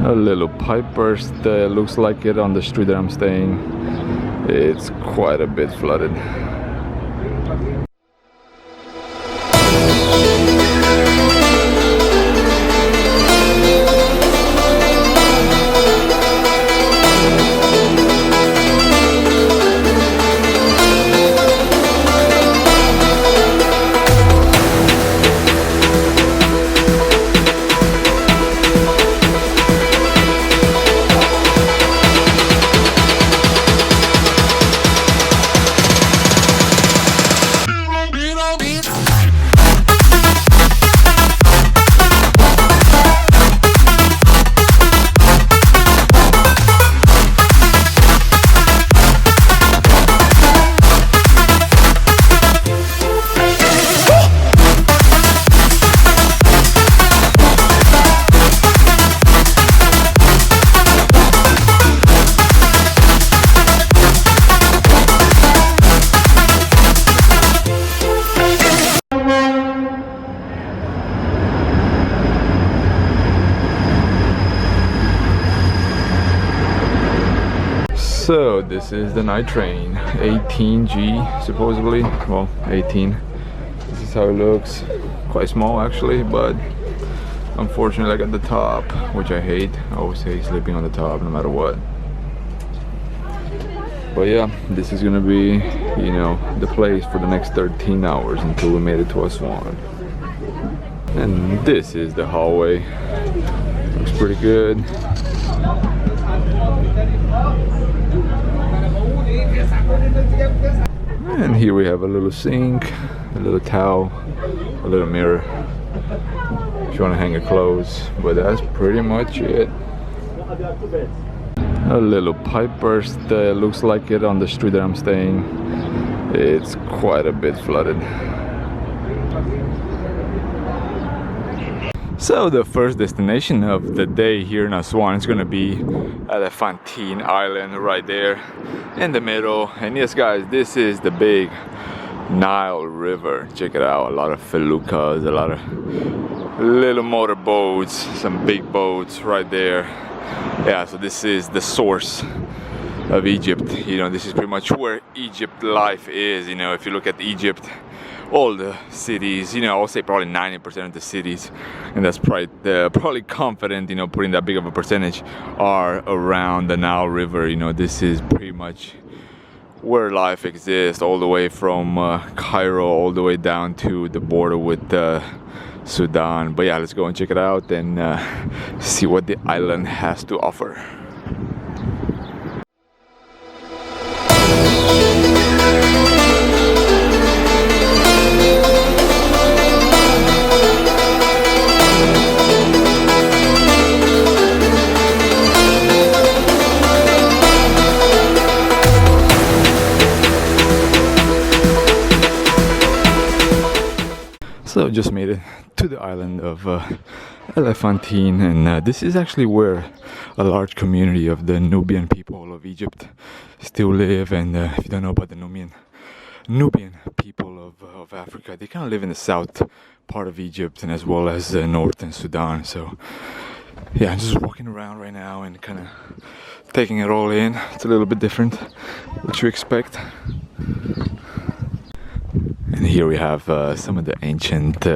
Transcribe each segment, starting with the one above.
A little pipe burst looks like it on the street that I'm staying. It's quite a bit flooded. So this is the night train, 18G supposedly, well 18. This is how it looks, quite small actually, but unfortunately like at the top, which I hate. I always hate sleeping on the top no matter what. But yeah, this is gonna be, you know, the place for the next 13 hours until we made it to Aswan. And this is the hallway, looks pretty good. And here we have a little sink, a little towel, a little mirror if you want to hang your clothes, but that's pretty much it. A little pipe burst looks like it on the street that I'm staying. It's quite a bit flooded. So the first destination of the day here in Aswan is going to be Elephantine Island right there in the middle. And yes guys, this is the big Nile River. Check it out, a lot of feluccas, a lot of little motor boats, some big boats right there. Yeah, so this is the source of Egypt. You know, this is pretty much where Egypt life is. You know, if you look at Egypt, all the cities, you know, I'll say probably 90% of the cities, and that's probably confident, you know, putting that big of a percentage, are around the Nile River. You know, this is pretty much where life exists, all the way from Cairo all the way down to the border with Sudan. But yeah, let's go and check it out and see what the island has to offer. So just made it to the island of Elephantine, and this is actually where a large community of the Nubian people of Egypt still live. And if you don't know about the Nubian people of Africa, they kind of live in the south part of Egypt and as well as northern Sudan. So yeah, I'm just walking around right now and kind of taking it all in. It's a little bit different what you expect. And here we have some of the ancient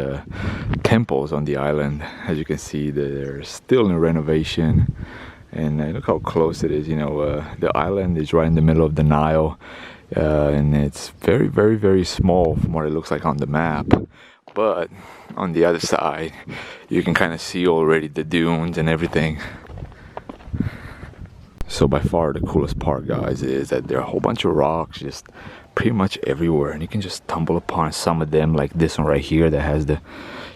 temples on the island. As you can see, they're still in renovation. And look how close it is. You know, the island is right in the middle of the Nile. And it's very, very, very small from what it looks like on the map. But on the other side, you can kind of see already the dunes and everything. So by far the coolest part, guys, is that there are a whole bunch of rocks just pretty much everywhere, and you can just stumble upon some of them, like this one right here that has the,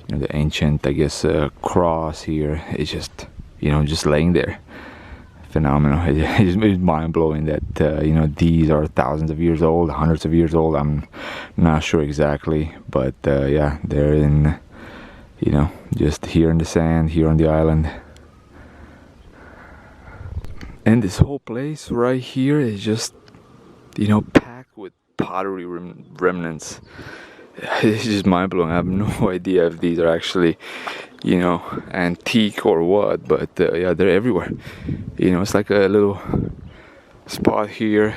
you know, the ancient, I guess, cross here. It's just, you know, just laying there. Phenomenal. It's mind-blowing that you know, these are thousands of years old, hundreds of years old. I'm not sure exactly, but yeah, they're in, you know, just here in the sand, here on the island. And this whole place right here is just, you know, packed with pottery remnants. It's just mind-blowing. I have no idea if these are actually, you know, antique or what, but yeah, they're everywhere. You know, it's like a little spot here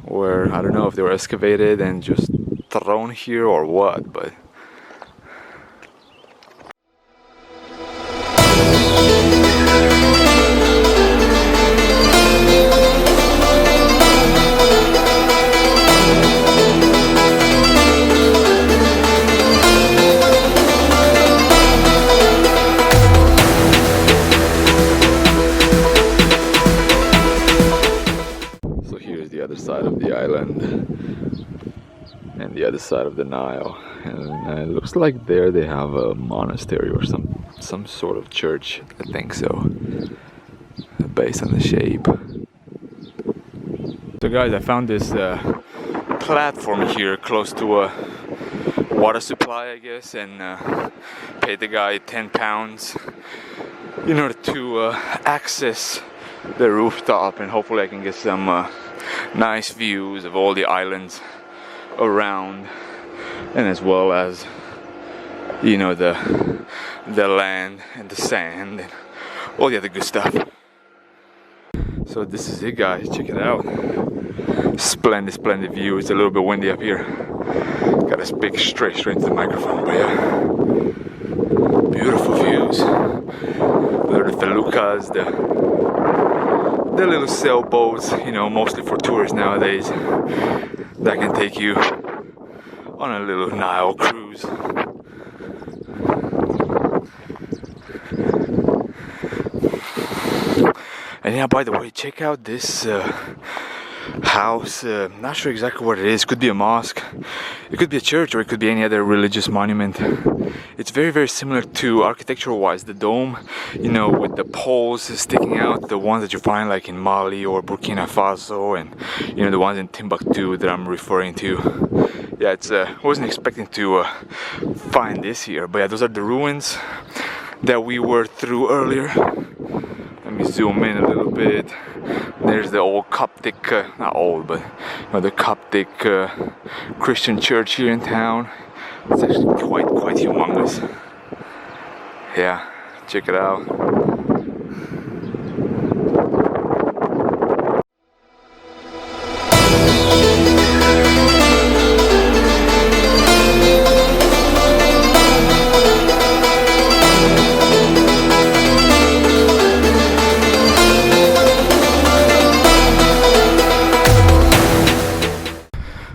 where I don't know if they were excavated and just thrown here or what, but so here's the other side of the island and the other side of the Nile, and it looks like there they have a monastery or some sort of church. I think so, based on the shape. So guys, I found this platform here close to a water supply, I guess, and paid the guy £10 in order to access the rooftop, and hopefully I can get some nice views of all the islands around, and as well as, you know, the land and the sand and all the other good stuff. So this is it, guys, check it out. Splendid view. It's a little bit windy up here, gotta speak straight into the microphone, but yeah, beautiful views. The feluccas, the little sailboats, you know, mostly for tourists nowadays, that can take you on a little Nile cruise. And yeah, by the way, check out this house. Not sure exactly what it is. Could be a mosque, it could be a church, or it could be any other religious monument. It's very similar to, architectural wise, the dome, you know, with the poles sticking out, the ones that you find like in Mali or Burkina Faso, and you know, the ones in Timbuktu that I'm referring to. Yeah, it's wasn't expecting to find this here, but yeah, those are the ruins that we were through earlier. Let me zoom in a little bit. There's the old Coptic, not old, but you know, the Coptic Christian church here in town. It's actually quite humongous. Yeah, check it out.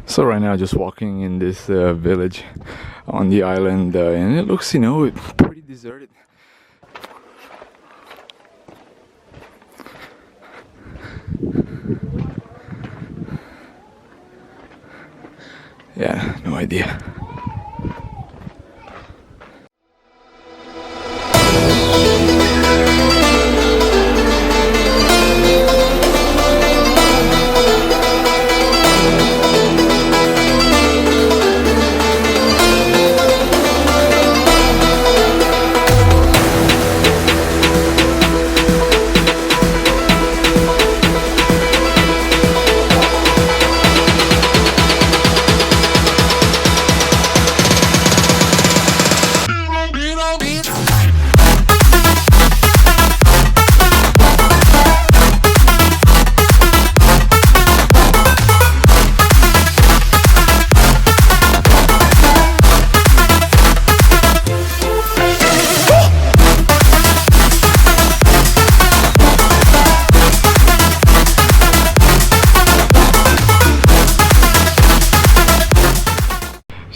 So right now, just walking in this village on the island, and it looks, you know, pretty deserted. Yeah, no idea.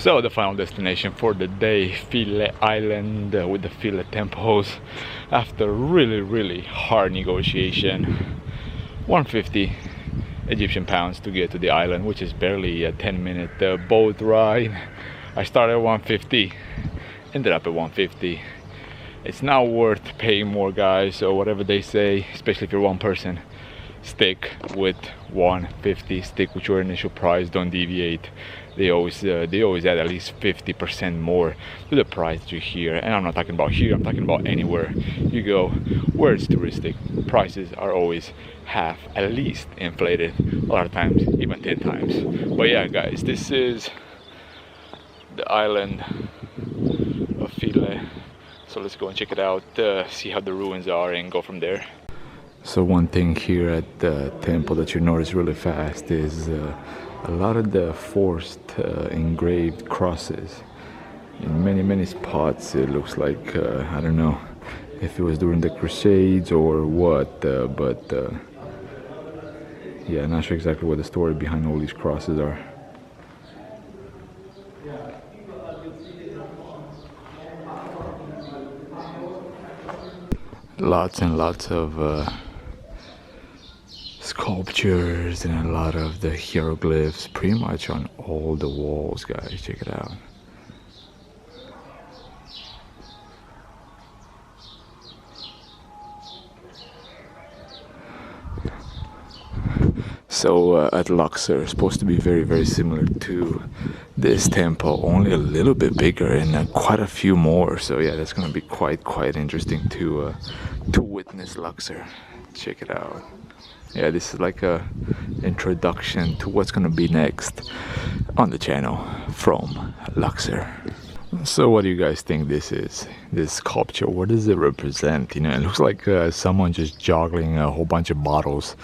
So the final destination for the day, Philae Island, with the Philae temples. After really hard negotiation, 150 Egyptian pounds to get to the island, which is barely a 10-minute boat ride. I started at 150, ended up at 150. It's not worth paying more, guys, so whatever they say, especially if you're one person, stick with 150, stick with your initial price, don't deviate. They always add at least 50% more to the price that you hear, and I'm not talking about here, I'm talking about anywhere you go where it's touristic. Prices are always half, at least, inflated, a lot of times even 10 times. But yeah, guys, this is the island of Philae. So let's go and check it out, see how the ruins are, and go from there. So one thing here at the temple that you notice really fast is a lot of the forced engraved crosses. In many spots it looks like, I don't know if it was during the Crusades or what, but yeah, not sure exactly what the story behind all these crosses are. Lots and lots of sculptures and a lot of the hieroglyphs pretty much on all the walls, guys. Check it out. So at Luxor, supposed to be very similar to this temple, only a little bit bigger and quite a few more. So yeah, that's gonna be quite interesting to witness Luxor. Check it out. Yeah, this is like a introduction to what's gonna be next on the channel from Luxor. So what do you guys think this is? This sculpture, what does it represent? You know, it looks like someone just juggling a whole bunch of bottles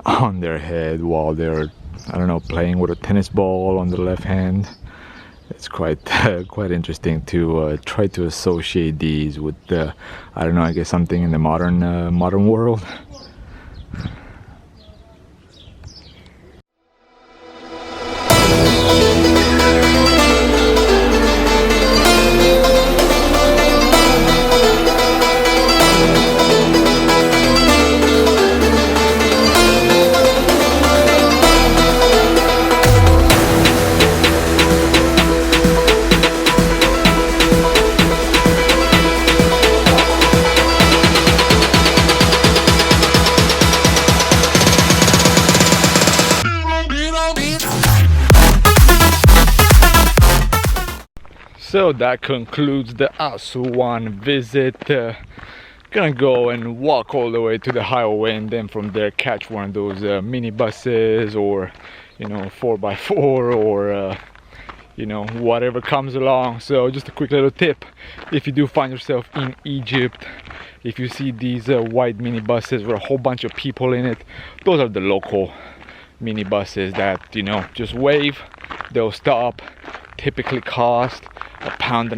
on their head while they're, I don't know, playing with a tennis ball on the left hand. It's quite interesting to try to associate these with I don't know, I guess something in the modern world. So that concludes the Aswan visit. Gonna go and walk all the way to the highway and then from there catch one of those mini buses, or you know, 4x4, or you know, whatever comes along. So just a quick little tip: if you do find yourself in Egypt, if you see these white mini buses with a whole bunch of people in it, those are the local mini buses that, you know, just wave, they'll stop. Typically cost £1.50,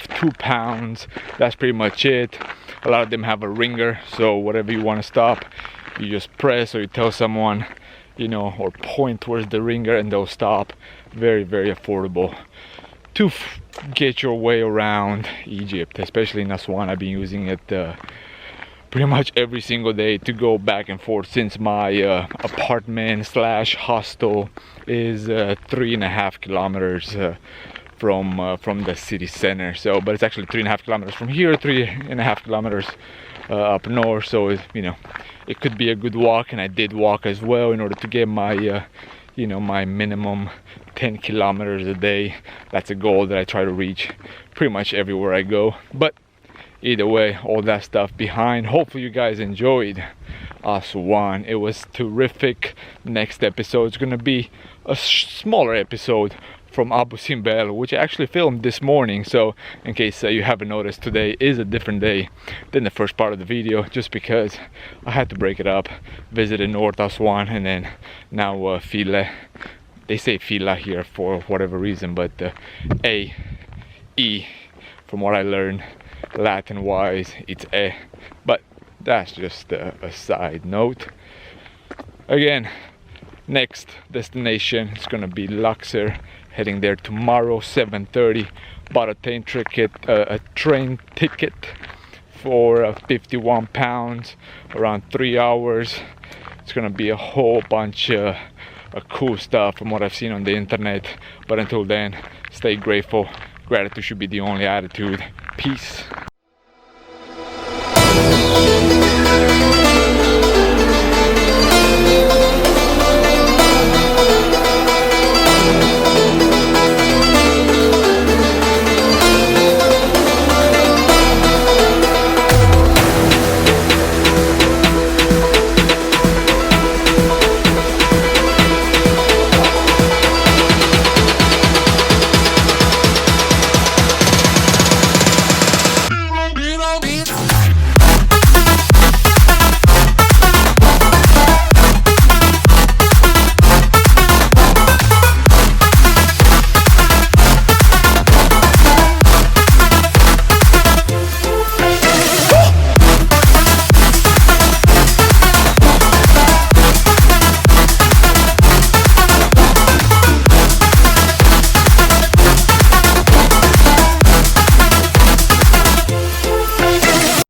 £2. That's pretty much it. A lot of them have a ringer, so whatever you want to stop, you just press, or you tell someone, you know, or point towards the ringer and they'll stop. Very affordable to get your way around Egypt, especially in Aswan. I've been using it pretty much every single day to go back and forth, since my apartment slash hostel is 3.5 kilometers from the city center. So, but it's actually 3.5 kilometers from here, 3.5 kilometers up north. So you know, it could be a good walk, and I did walk as well in order to get my you know, my minimum 10 kilometers a day. That's a goal that I try to reach pretty much everywhere I go. But either way, all that stuff behind, hopefully you guys enjoyed Aswan. It was terrific. Next episode is gonna be a smaller episode from Abu Simbel, which I actually filmed this morning. So in case you haven't noticed, today is a different day than the first part of the video, just because I had to break it up. Visited North Aswan, and then now File. They say Fila here for whatever reason, but E, from what I learned Latin wise, it's but that's just a side note. Again, next destination is gonna be Luxor. Heading there tomorrow, 7:30. Bought a train ticket for £51, around 3 hours. It's gonna be a whole bunch of cool stuff from what I've seen on the internet. But until then, stay grateful. Gratitude should be the only attitude. Peace.